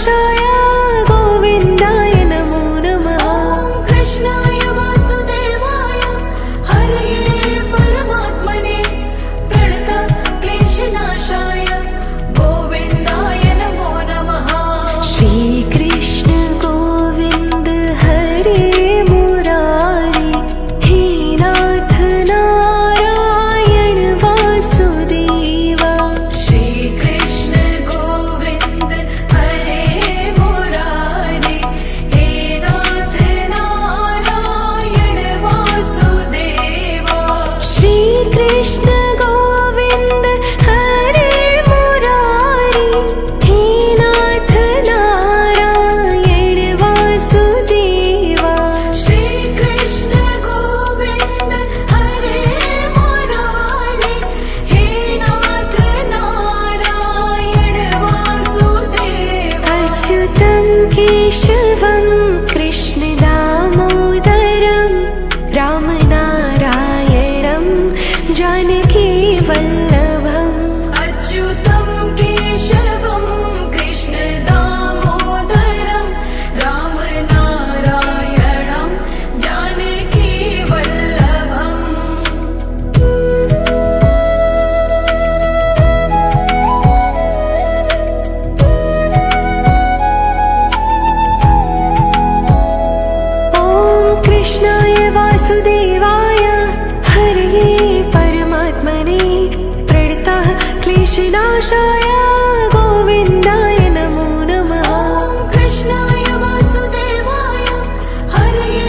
कृष्णनाशाय गोविन्दाय नमो नमः। कृष्णाय वासुदेवाय हरये परमात्मने प्रणतक्लेशनाशाय गोविन्दाय नमो नमः। श्रीकृष्ण गोविन्द हरे मुरारी हे नाथ नारायण वासुदेवा। श्रीकृष्ण गोविन्द हरे मुरारी हे नाथ नारायण वासुदेवा। श्रीकृष्ण गोविन्द हरे मुरारी हे नाथ नारायण वासुदेवा। श्रीकृष्ण गोविन्द हरे मुरारी हे नाथ नारायण वासुदेवा। अच्युतं केशवं कृष्ण दामोदरं रामनारायणं जानकी वल्लभम्। अच्युतं केशवं कृष्ण दामोदरं रामनारायणं जानकी वल्लभम्। ॐ कृष्णाय वासुदेवाय हरये परमात्मने प्रणतः क्लेशनाशाय गोविन्दाय नमो नमः। कृष्णाय वासुदेवाय हरये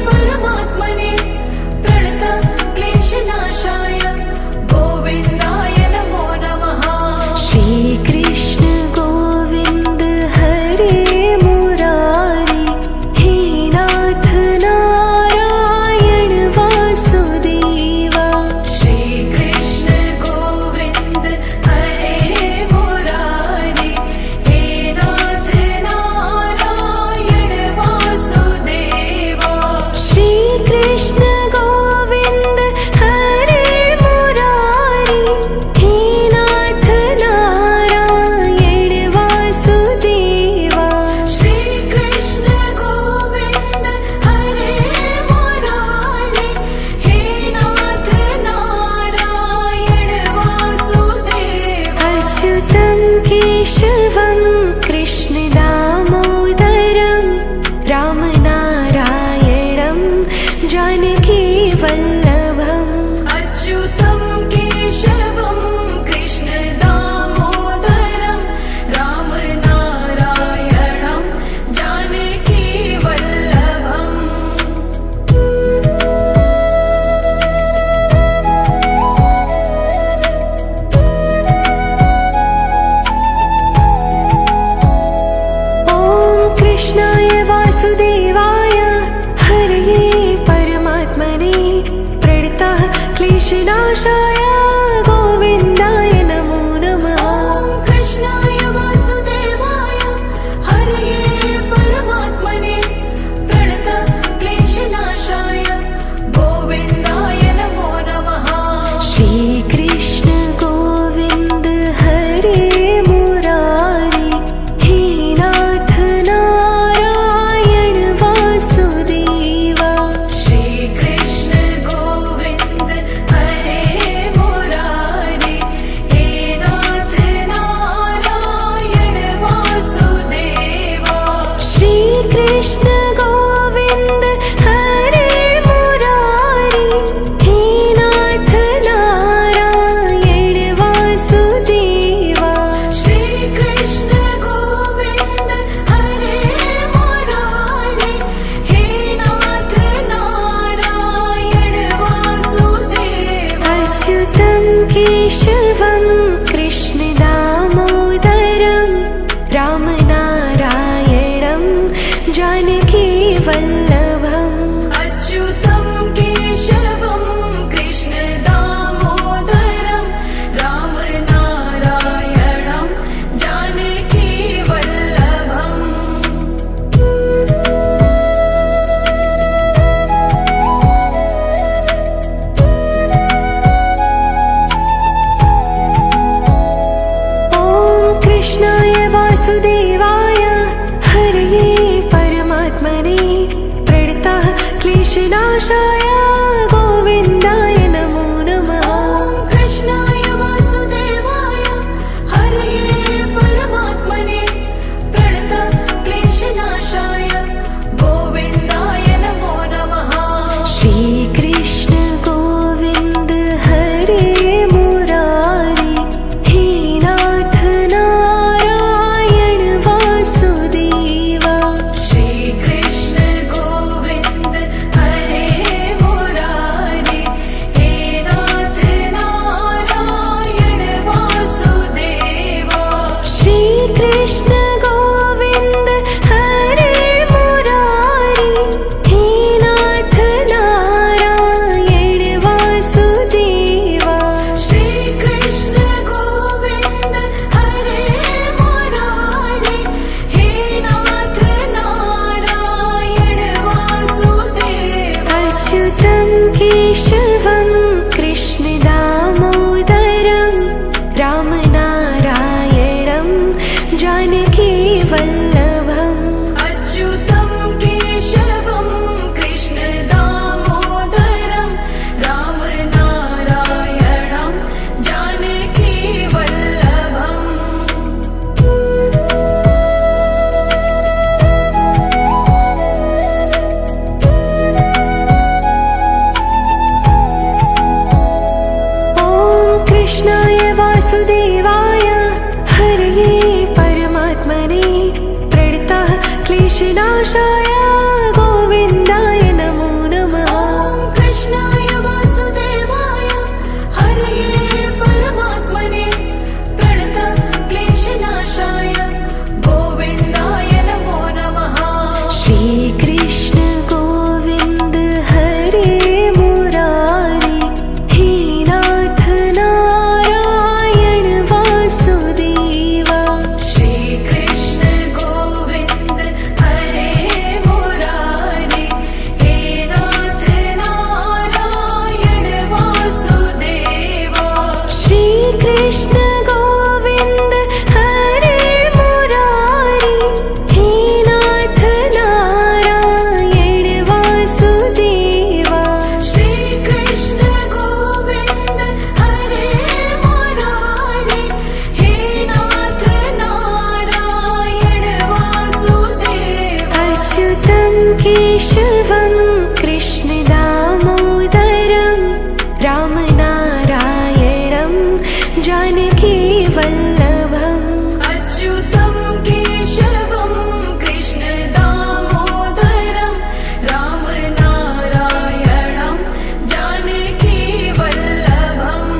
परमात्मने प्रणतक्लेशनाशाय गोविन्दाय नमो नमः। श्रीकृष्ण गोविन्द हरे मुरारी हे नाथ नारायण वासुदेवा। श्रीकृष्ण गोविन्द हरे मुरारी हे नाथ नारायण वासुदेवा। श्रीकृष्ण गोविन्द हरे मुरारी हे नाथ नारायण वासुदेवा। श्रीकृष्ण गोविन्द हरे मुरारी हे नाथ नारायण वासुदेवा। अच्युतं केशवं कृष्ण दामोदरं रामनारायणं जानकी वल्लभम्। अच्युतं केशवं कृष्ण दामोदरं रामनारायणं जानकी वल्लभम्। ॐ कृष्णाय वासुदेवाय हरये परमात्मने प्रणतः क्लेशनाशाय गोविन्दाय नमो नमः। कृष्णाय वासुदेवाय हरये परमात्मने प्रणतक्लेशनाशाय गोविन्दाय नमो नमः। श्रीकृष्ण गोविन्द हरे मुरारी हे नाथ नारायण वासुदेवा। श्रीकृष्ण गोविन्द हरे कृष्णनाशाय गोविन्दाय नमो नमः। कृष्णाय वासुदेवाय हरये परमात्मने प्रणतक्लेशनाशाय गोविन्दाय नमो नमः। श्रीकृष्ण गोविन्द हरे मुरारी हे नाथ नारायण वासुदेवा। श्रीकृष्ण गोविन्द हरे मुरारी हे नाथ नारायण वासुदेवा। श्रीकृष्ण गोविन्द हरे मुरारी हे नाथ नारायण वासुदेवा। श्रीकृष्ण गोविन्द हरे मुरारी हे नाथ नारायण वासुदेवा। अच्युतं केशवं कृष्ण दामोदरं रामनारायणं जानकी वल्लभम्। अच्युतं केशवं कृष्ण दामोदरं रामनारायणं जानकी वल्लभम्। ॐ कृष्णाय वासुदेवाय हरये परमात्मने प्रणतः क्लेशनाशाय गोविन्दाय नमो नमः। कृष्णाय वासुदेवाय हरये परमात्मने प्रणतक्लेशनाशाय गोविन्दाय नमो नमः। श्रीकृष्ण गोविन्द हरे मुरारी हे नाथ नारायण वासुदेवा। श्रीकृष्ण गोविन्द हरे मुरारी हे नाथ नारायण वासुदेवा। श्रीकृष्ण गोविन्द हरे मुरारी हे नाथ नारायण वासुदेवा। श्रीकृष्ण गोविन्द हरे मुरारी हे नाथ नारायण वासुदेवा। अच्युतं केशवं कृष्ण दामोदरं रामनारायणं जानकी वल्लभम्। अच्युतं केशवं कृष्ण दामोदरं रामनारायणं जानकी वल्लभम्।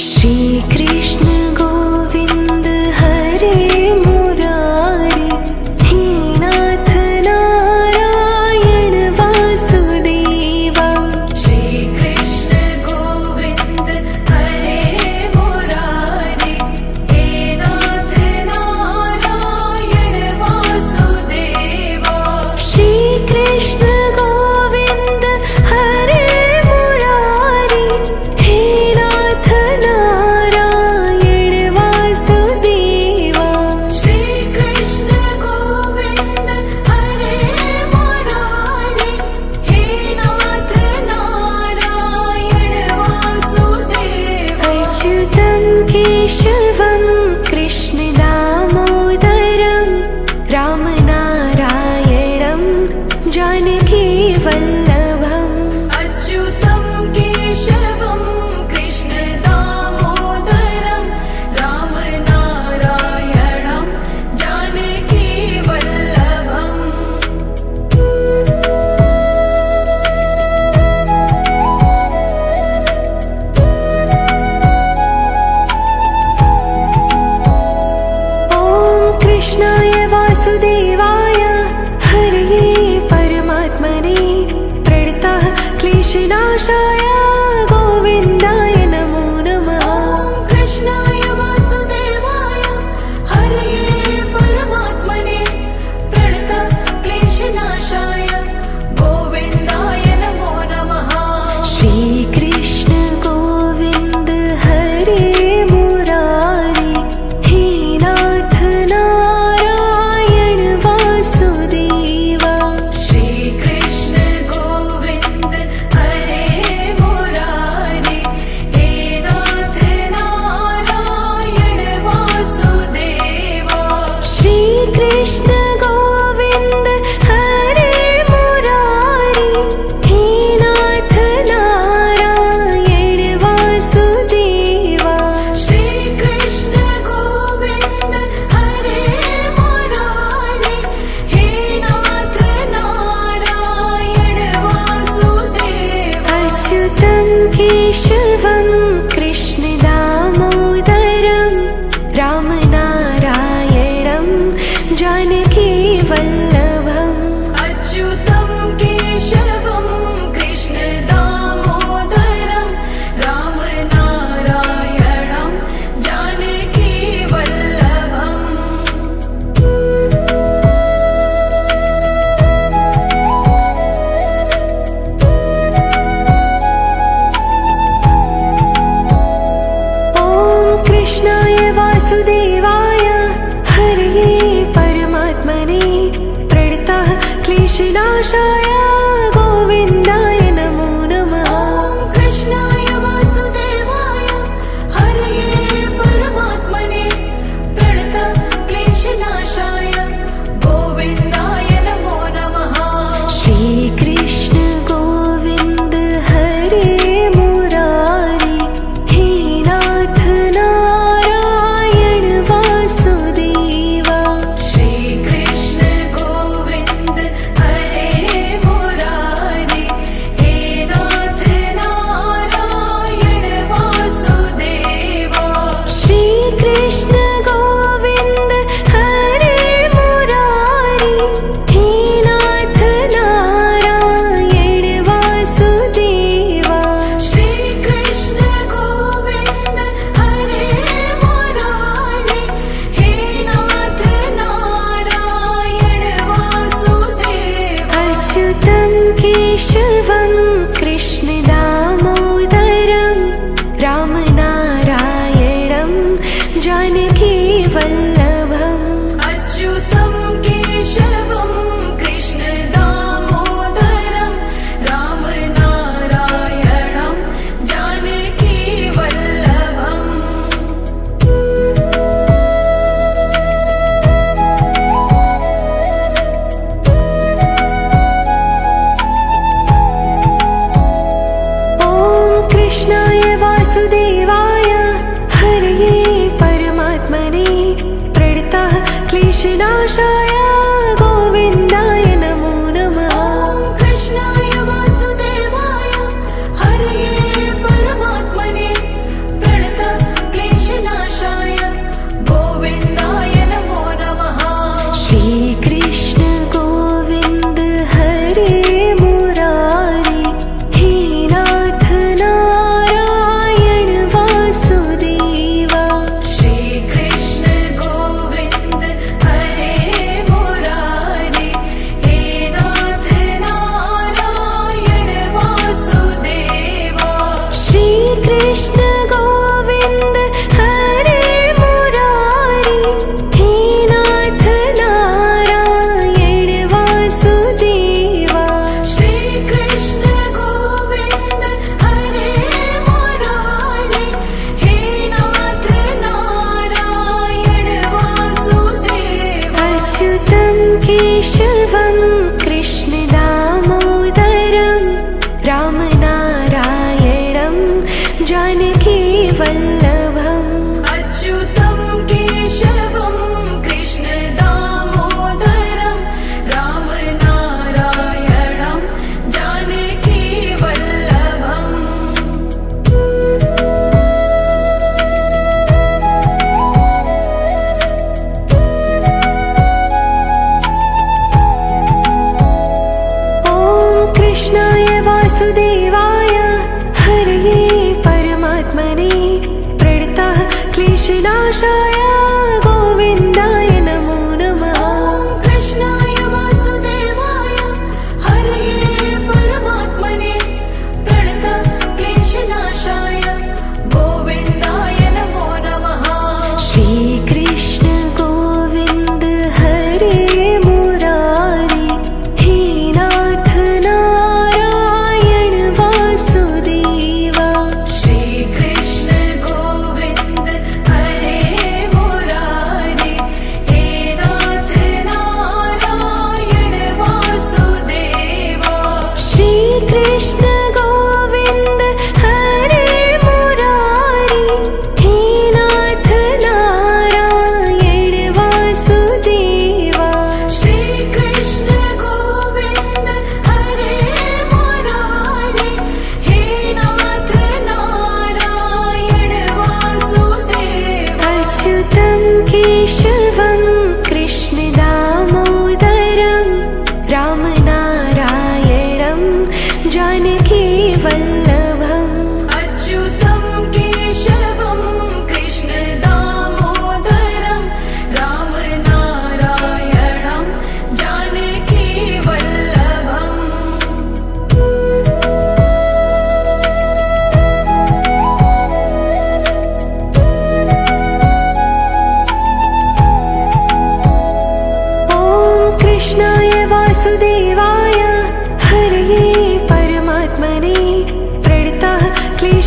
श्रीकृष्ण गोविन्द हरे मुरारी हे नाथ नारायण वासुदेवा। श्रीकृष्ण गोविन्द हरे मुरारी हे नाथ नारायण वासुदेवा। श्रीकृष्ण गोविन्द हरे मुरारी हे नाथ नारायण वासुदेवा। श्रीकृष्ण गोविन्द हरे मुरारी हे नाथ नारायण वासुदेवा। अच्युतं केशवं कृष्ण दामोदरं रामनारायणं जानकी वल्लभम्। अच्युतं केशवं कृष्ण दामोदरं रामनारायणं जानकी वल्लभम्। ॐ कृष्णाय वासुदेवाय हरये परमात्मने प्रणतः क्लेशनाशाय गोविन्दाय नमो नमः। कृष्णाय वासुदेवाय हरये परमात्मने प्रणतक्लेशनाशाय गोविन्दाय नमो नमः। श्रीकृष्ण गोविन्द हरे मुरारी केशवं कृष्णदामोदरं रामनारायणं जानकीवल्लभम् अच्युतं केशवं कृष्णदामोदरं रामनारायणं जानकीवल्लभम् ॐ कृष्णाय वासुदेवाय हरये परमात्मने प्रणतः क्लेशनाशाय गोविन्दाय नमो नमः ॐ कृष्णाय वासुदेवाय हरये परमात्मने प्रणतः क्लेशनाशाय गोविन्दाय नमो नमः श्रीकृष्ण गोविन्द हरे मुरारी हे नाथ नारायण वासुदेवा श्रीकृष्ण गोविन्द हरे मुरारी हे नाथ नारायण वासुदेवा श्रीकृष्ण गोविन्द हरे मुरारी हे नाथ नारायण वासुदेवा श्रीकृष्ण गोविन्द हरे मुरारी हे नाथ नारायण वासुदेवा अच्युतं केशवं कृष्णदामोदरं रामनारायणं जानकीवल्लभम् अच्युतं केशवं कृष्णदामोदरं रामनारायणं जानकीवल्लभम् ॐ कृष्णाय वासुदेवाय हरये परमात्मने प्रणतः क्लेशनाशाय गोविन्दाय नमो नमः ॐ कृष्णाय वासुदेवाय हरये परमात्मने प्रणतः क्लेशनाशाय गोविन्दाय नमो नमः श्रीकृष्ण गोविन्द हरे मुरारी हे नाथ नारायण वासुदेवा श्रीकृष्ण गोविन्द हरे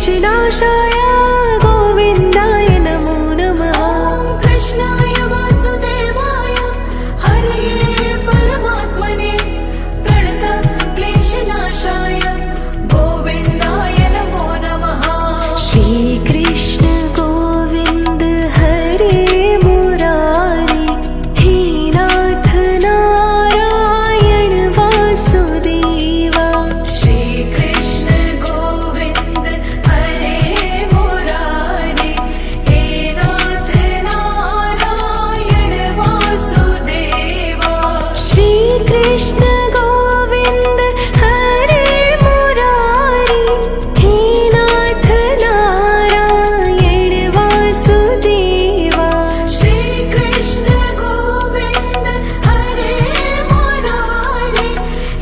क्लेशनाशाय गोविन्दाय नमो नमः। ॐ कृष्णाय वासुदेवाय हरये परमात्मने प्रणतक्लेशनाशाय गोविन्दाय नमो नमः। श्रीकृष्ण गोविन्द हरे मुरारी हे नाथ नारायण वासुदेवा। श्रीकृष्ण गोविन्द हरे मुरारी हे नाथ नारायण वासुदेवा। श्रीकृष्ण गोविन्द हरे मुरारी हे नाथ नारायण वासुदेवा। श्रीकृष्ण गोविन्द हरे मुरारी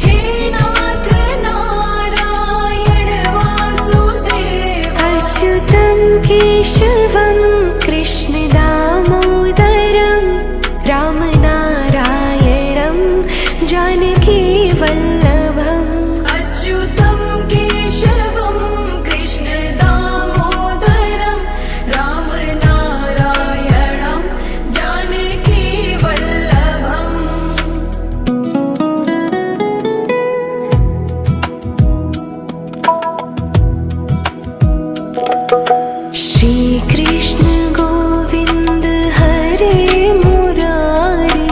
हे नाथ नारायण वासुदेवा। अच्युतं केशवं कृष्ण दामोदरं रामनारायणं जानकी वल्लभम्। अच्युतं केशवं कृष्ण दामोदरं रामनारायणं जानकी वल्लभम्। श्रीकृष्ण गोविन्द हरे मुरारी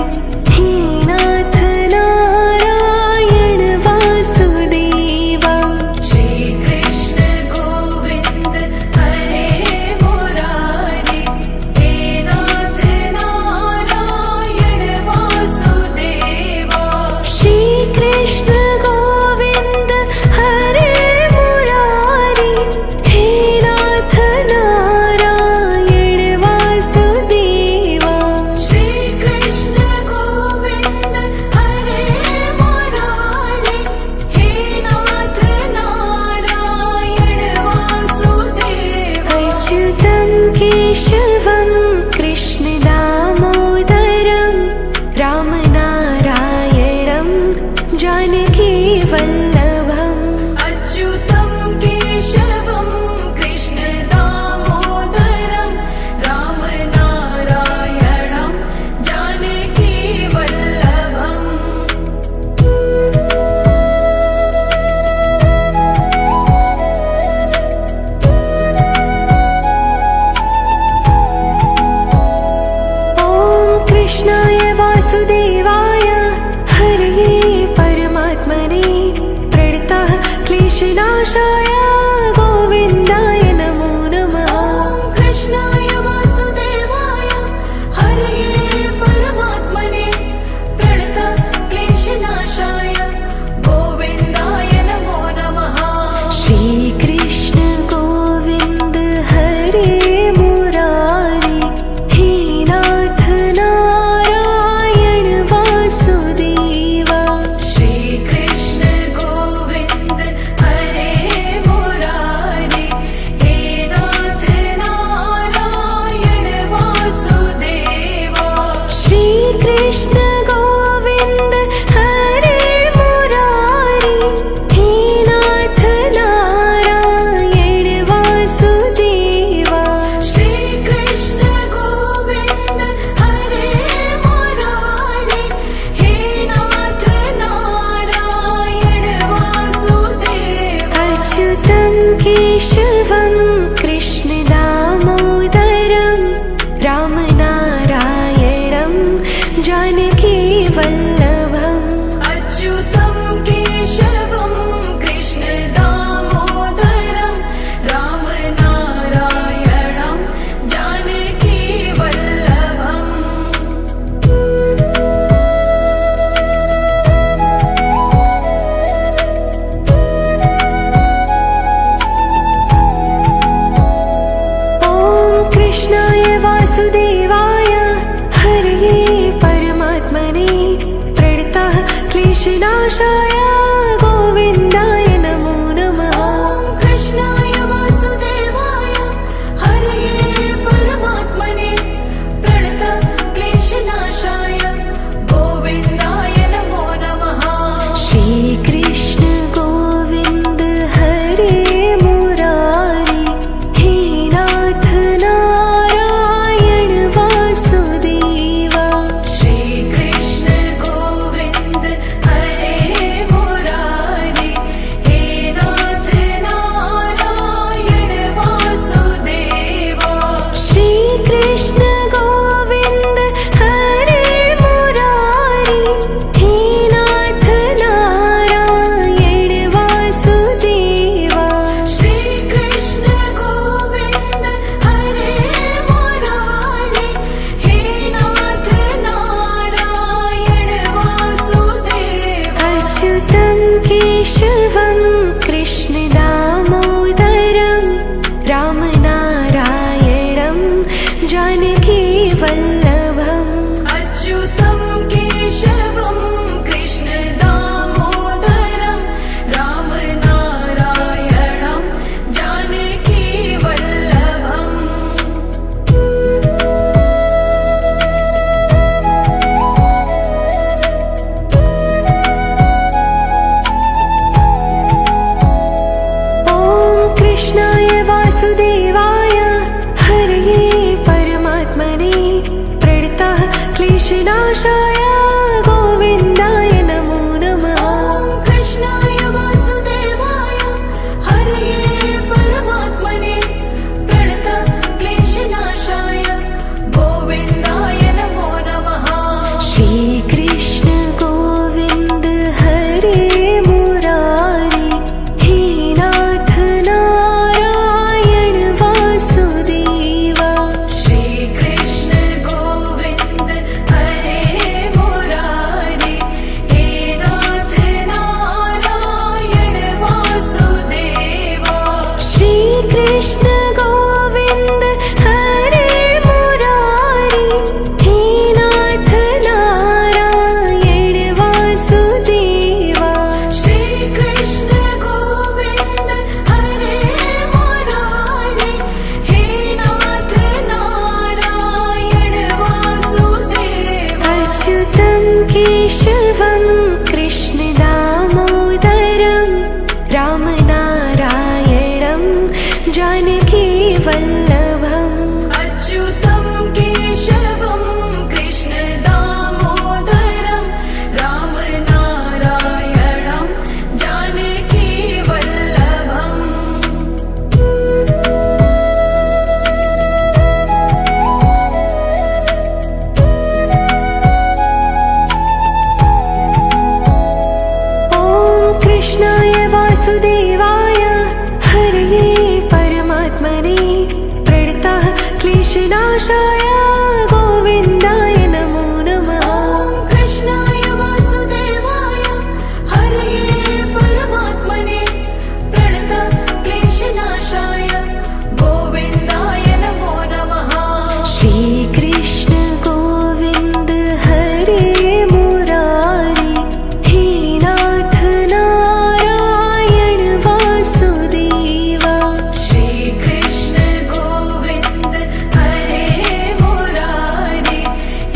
हे नाथ नारायण वासुदेवा। श्रीकृष्ण गोविन्द हरे मुरारी हे नाथ नारायण वासुदेवा। श्रीकृष्ण गोविन्द हरे मुरारी हे नाथ नारायण वासुदेवा। श्रीकृष्ण गोविन्द हरे मुरारी हे नाथ नारायण वासुदेवा। अच्युतं केशवं कृष्ण दामोदरं रामनारायणं जानकी वल्लभम्। अच्युतं केशवं कृष्ण दामोदरं रामनारायणं जानकी वल्लभम्। ॐ कृष्णाय वासुदेवाय हरये परमात्मने प्रणतः क्लेशनाशाय गोविन्दाय नमो नमः। ॐ कृष्णाय वासुदेवाय हरये परमात्मने प्रणतक्लेशनाशाय गोविन्दाय नमो नमः। श्रीकृष्ण गोविन्द हरे मुरारी हे नाथ नारायण वासुदेवा। श्रीकृष्ण गोविन्द हरे कृष्णनाशाय गोविन्दाय नमो नमः। ॐ कृष्णाय वासुदेवाय हरये परमात्मने प्रणतक्लेशनाशाय गोविन्दाय नमो नमः। श्रीकृष्ण गोविन्द हरे मुरारी हे नाथ नारायण वासुदेवा। श्रीकृष्ण गोविन्द हरे मुरारी हे नाथ नारायण वासुदेवा। श्रीकृष्ण गोविन्द हरे मुरारी हे नाथ नारायण वासुदेवा। श्रीकृष्ण गोविन्द हरे मुरारी हे नाथ नारायण वासुदेवा। अच्युतं केशवं कृष्ण दामोदरं रामनारायणं जानकी वल्लभम्। अच्युतं केशवं कृष्ण दामोदरं रामनारायणं जानकी वल्लभम्। ॐ कृष्णाय वासुदेवाय हरये परमात्मने प्रणतः क्लेशनाशाय गोविन्दाय नमो नमः। ॐ कृष्णाय वासुदेवाय हरये परमात्मने प्रणतक्लेशनाशाय गोविन्दाय नमो नमः। श्रीकृष्ण गोविन्द हरे मुरारी हे नाथ नारायण वासुदेवा। श्रीकृष्ण गोविन्द हरे मुरारी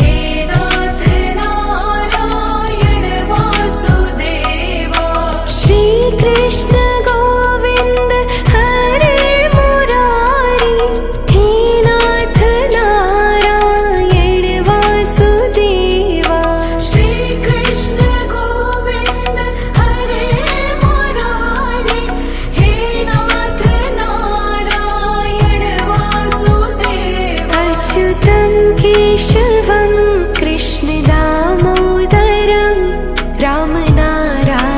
हे नाथ नारायण वासुदेवा। श्रीकृष्ण गोविन्द हरे मुरारी हे नाथ नारायण वासुदेवा। श्रीकृष्ण गोविन्द हरे मुरारी हे नाथ नारायण वासुदेवा। अच्युतं केशवं कृष्ण दामोदरं रामनारायणं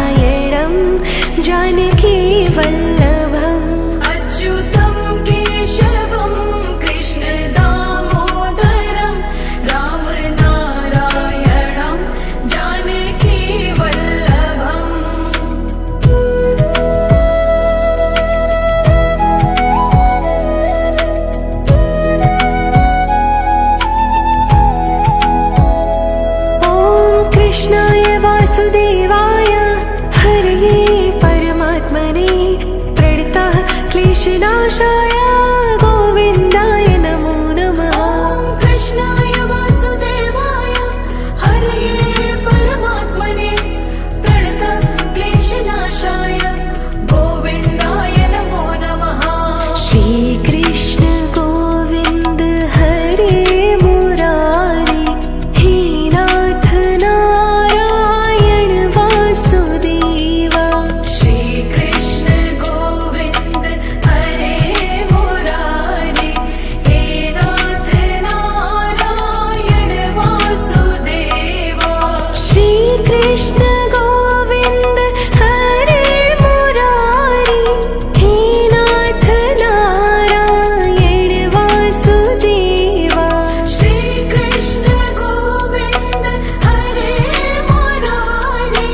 जानकी वल्लभम्। अच्युतं केशवं कृष्ण दामोदरं रामनारायणं जानकी वल्लभम्। ॐ कृष्णाय वासुदेवाय हरये परमात्मने प्रणतः क्लेशनाशाय गोविन्दाय नमो नमः। ॐ कृष्णाय वासुदेवाय हरये परमात्मने प्रणतक्लेशनाशाय गोविन्दाय नमो नमः। श्रीकृष्ण गोविन्द हरे मुरारी हे नाथ नारायण वासुदेवा। श्रीकृष्ण गोविन्द हरे मुरारी हे नाथ नारायण वासुदेवा। श्रीकृष्ण गोविन्द हरे मुरारी हे नाथ नारायण वासुदेवा। श्रीकृष्ण गोविन्द हरे मुरारी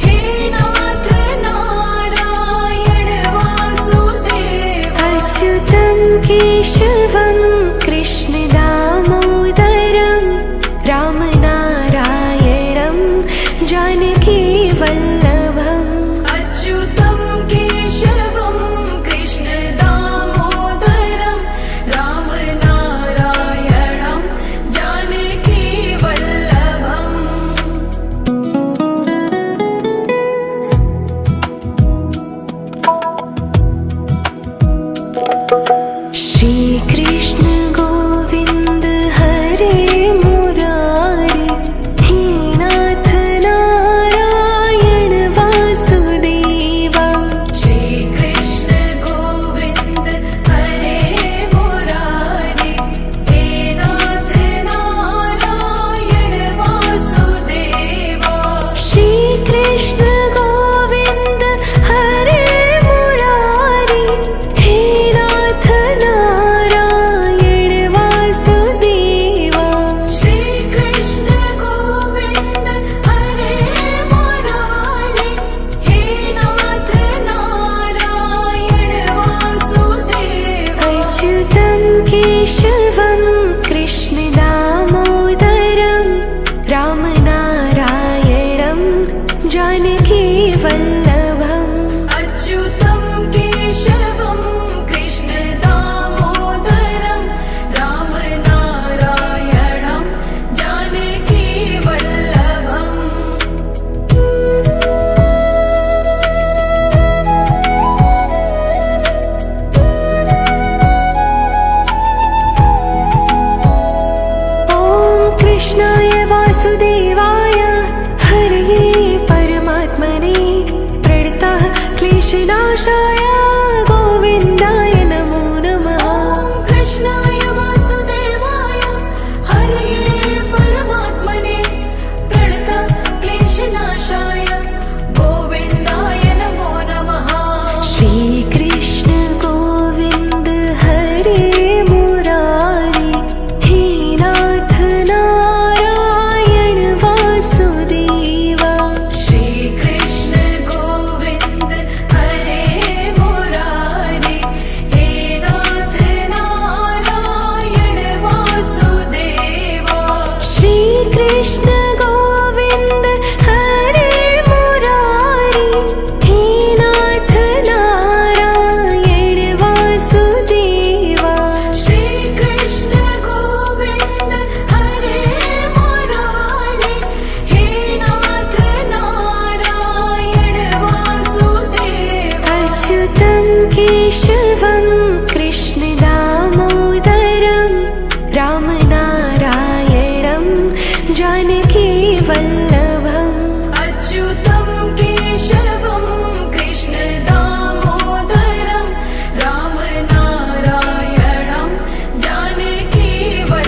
हे नाथ नारायण वासुदेवा। अच्युतं केशवं कृष्ण दामोदरं रामनारायणं जानकी वल्लभम्। अच्युतं केशवं कृष्ण दामोदरं रामनारायणं जानकी वल्लभम्। श्रीकृष्ण वल्लभम् अच्युतं केशवं कृष्णदामोदरं रामनारायणं जानकीवल्लभम् ॐ कृष्णाय वासुदेवाय हरये परमात्मने प्रणतः क्लेशनाशाय गोविन्दाय नमो नमः ॐ कृष्णाय वासुदेवाय हरये परमात्मने प्रणतः क्लेशनाशाय गोविन्दाय नमो नमः श्रीकृष्ण गोविन्द हरे मुरारी हे नाथ नारायण वासुदेवा श्रीकृष्ण गोविन्द हरे मुरारी हे नाथ नारायण वासुदेवा श्रीकृष्ण गोविन्द हरे मुरारी हे नाथ नारायण वासुदेवा श्रीकृष्ण गोविन्द हरे मुरारी हे नाथ नारायण वासुदेवा अच्युतं केशवं कृष्णदामोदरं रामनारायणं जानकीवल्लभम् अच्युतं केशवं कृष्णदामोदरं रामनारायणं जानकीवल्लभम्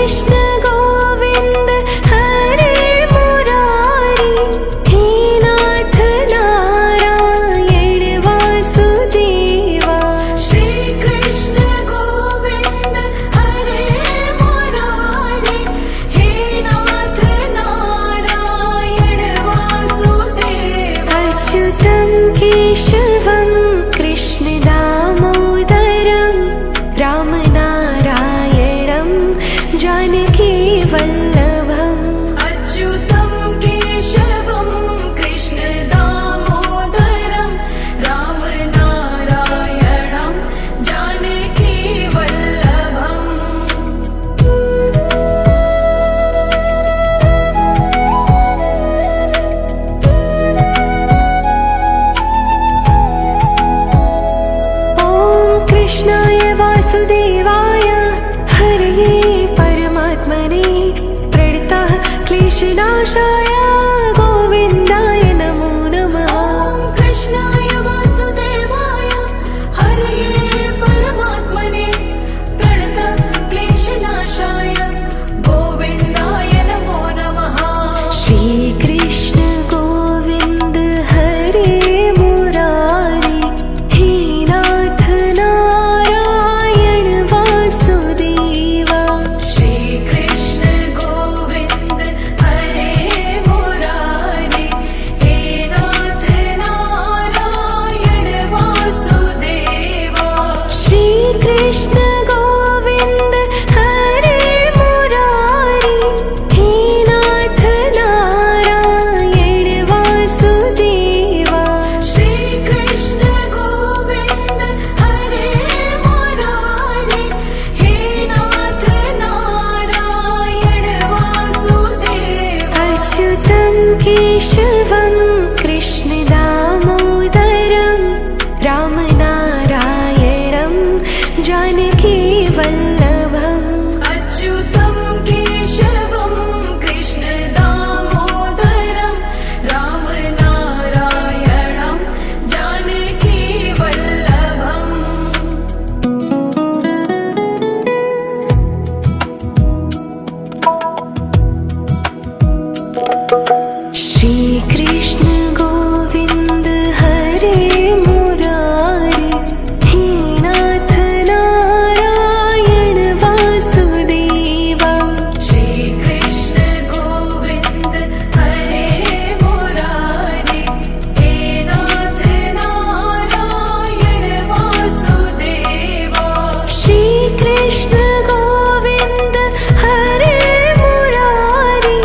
कृष्ण गोविंद हरे मुरारी, हे नाथ नारायण वासुदेवा। श्री कृष्ण गोविंद हरे मुरारी, हे नाथ नारायण वासुदेवा। अच्युतं केशवं कृष्ण दामोदरं, रामनारायणं जानकी वल्लभम्। अच्युतं केशवं कृष्ण दामोदरं, रामनारायणं जानकी वल्लभम्। ॐ कृष्णाय वासुदेवाय हरये परमात्मने प्रणतः क्लेशनाशाय गोविन्दाय नमो नमः। ॐ कृष्णाय वासुदेवाय हरये परमात्मने प्रणतः क्लेशनाशाय गोविन्दाय नमो नमः। श्रीकृष्ण गोविन्द हरे मुरारी, हे नाथ नारायण वासुदेवा। श्री कृष्ण गोविंद हरे मुरारी, हे नाथ नारायण वासुदेवा। श्रीकृष्ण गोविन्द हरे मुरारी, हे नाथ नारायण वासुदेवा। श्री कृष्ण गोविंद हरे मुरारी, हे नाथ नारायण वासुदेवा। अच्युतं केशवं कृष्ण दामोदरं, रामनारायणं जानकी वल्लभम्। अच्युतं केशवं कृष्ण दामोदरं, रामनारायणं जानकी वल्लभम्। श्रीकृष्ण गोविन्द हरे मुरारी, हे नाथ नारायण वासुदेवा। श्री कृष्ण गोविंद हरे मुरारी, हे नाथ नारायण वासुदेवा। श्रीकृष्ण गोविन्द हरे मुरारी,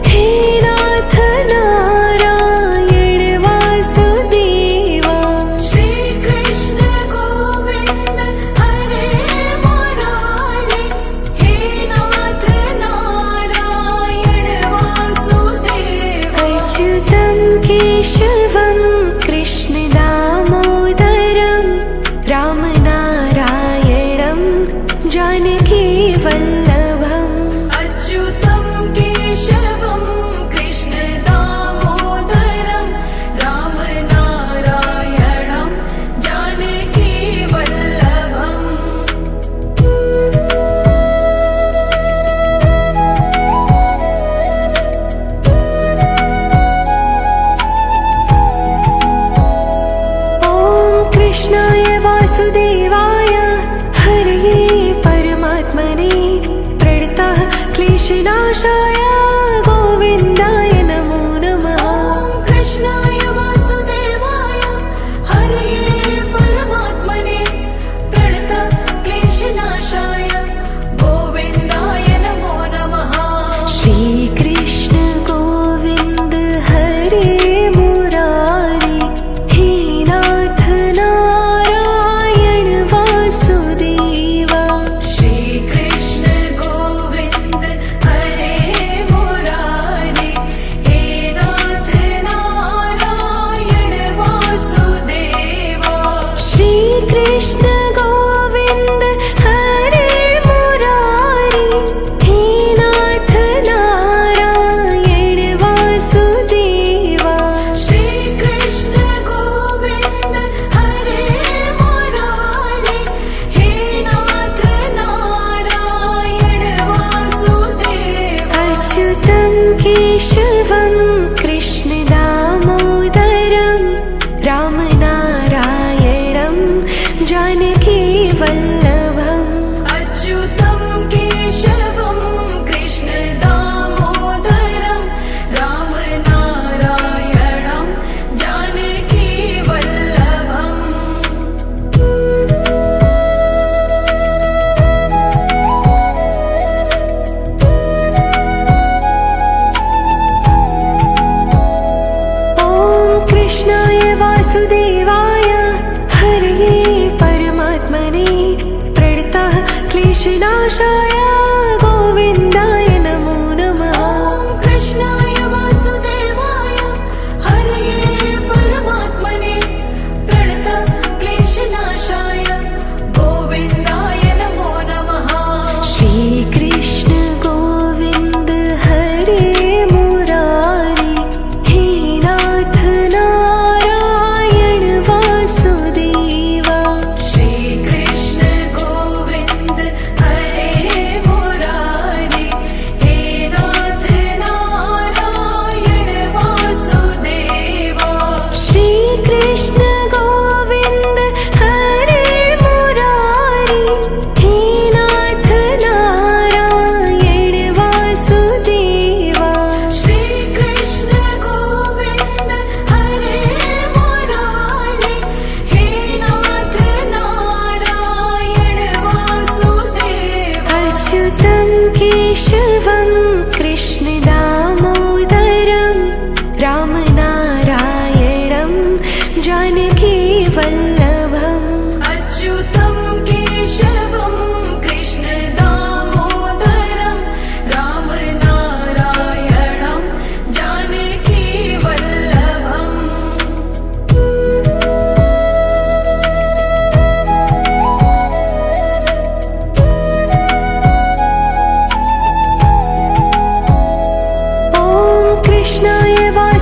हे नाथ नारायण वासुदेवा। श्री कृष्ण गोविंद हरे मुरारी, हे नाथ नारायण वासुदेवा। अच्युतं केशवं कृष्ण दामोदरं, रामनारायणं जानकी वल्लभम्। अच्युतं केशवं कृष्ण दामोदरं, रामनारायणं जानकी वल्लभम्।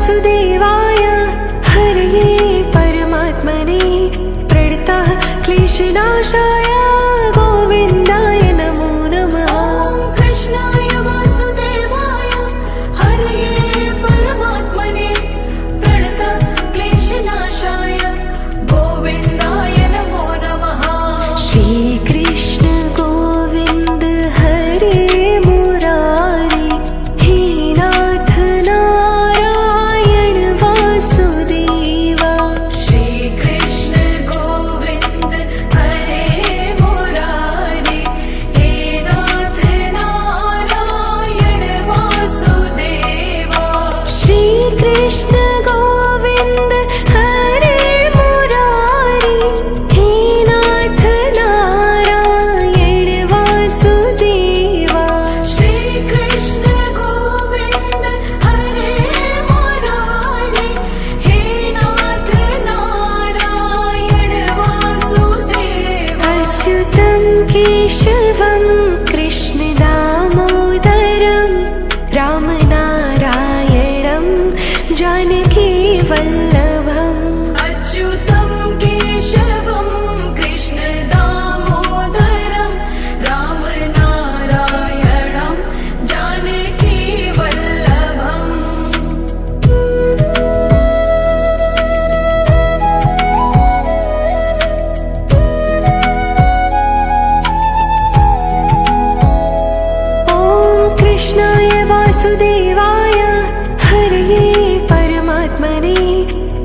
वासुदेवाय हरये परमात्मने प्रणतः क्लेशनाशाय गोविन्दाय नमो नमः। कृष्णाय वासुदेवाय हरये परमात्मने प्रणतः क्लेशनाशाय गोविन्दाय नमो नमः। श्रीकृष्ण गोविन्द हरे मुरारी हे नाथ नारायण वासुदेवा। श्रीकृष्ण गोविन्द हरे मुरारी हे नाथ नारायण वासुदेवा। श्रीकृष्ण गोविन्द हरे मुरारी हे नाथ नारायण वासुदेवा। श्रीकृष्ण गोविन्द हरे मुरारी हे नाथ नारायण वासुदेवा। अच्युतं केशवं कृष्ण दामोदरं रामनारायणं जानकी वल्लभम्। अच्युतं केशवं कृष्ण दामोदरं रामनारायणं जानकी वल्लभम्। ॐ कृष्णाय वासुदेवाय हरये परमात्मने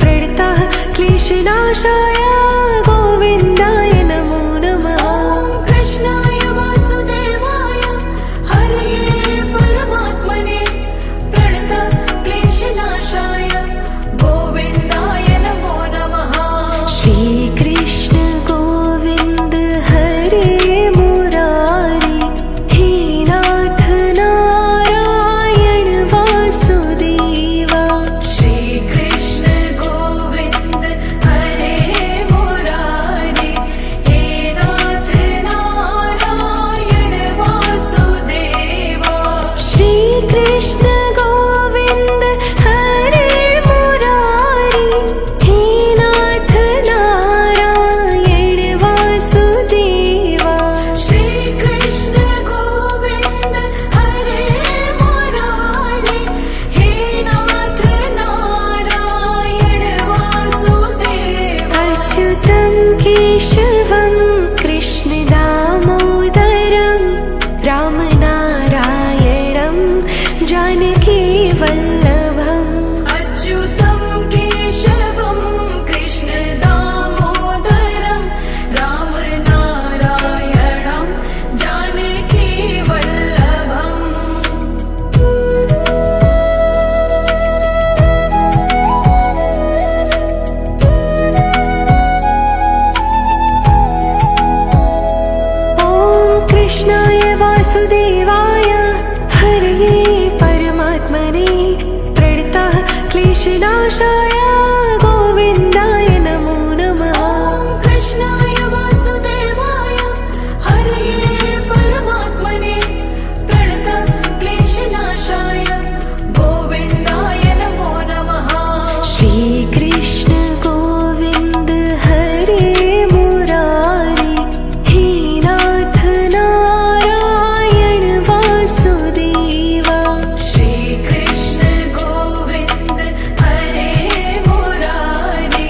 प्रणतः क्लेशनाशाय गोविन्दाय नमो नमः। कृष्णाय वासुदेवाय हरये परमात्मने प्रणतः क्लेशनाशाय गोविन्दाय नमो नमः। श्रीकृष्ण गोविन्द हरे मुरारी हे नाथ नारायण वासुदेवा। श्रीकृष्ण गोविन्द हरे मुरारी हे नाथ नारायण वासुदेवा। श्रीकृष्ण गोविन्द हरे मुरारी हे नाथ नारायण वासुदेवा। श्रीकृष्ण गोविन्द हरे मुरारी हे नाथ नारायण वासुदेवा। अच्युतं केशवं कृष्ण दामोदरं रामनारायणं जानकी वल्लभम्। अच्युतं केशवं कृष्ण दामोदरं रामनारायणं जानकी वल्लभम्। ॐ कृष्णाय वासुदेवाय हरये परमात्मने प्रणतः क्लेशनाशाय गोविन्दाय नमो नमः। कृष्णाय वासुदेवाय हरये परमात्मने प्रणतः क्लेशनाशाय गोविन्दाय नमो नमः। श्रीकृष्ण गोविन्द हरे मुरारी हे नाथ नारायण वासुदेवा। श्रीकृष्ण गोविन्द हरे मुरारी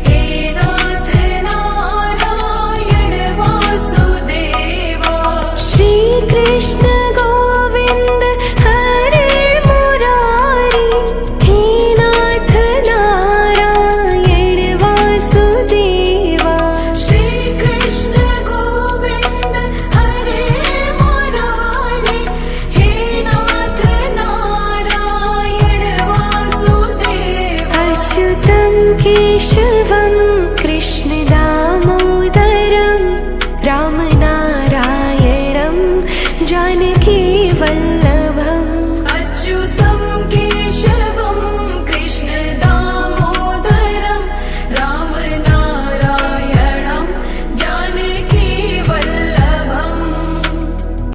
हे नाथ नारायण वासुदेवा। श्रीकृष्ण गोविन्द हरे मुरारी हे नाथ नारायण वासुदेवा। श्रीकृष्ण गोविन्द हरे मुरारी हे नाथ नारायण वासुदेवा। अच्युतं केशवं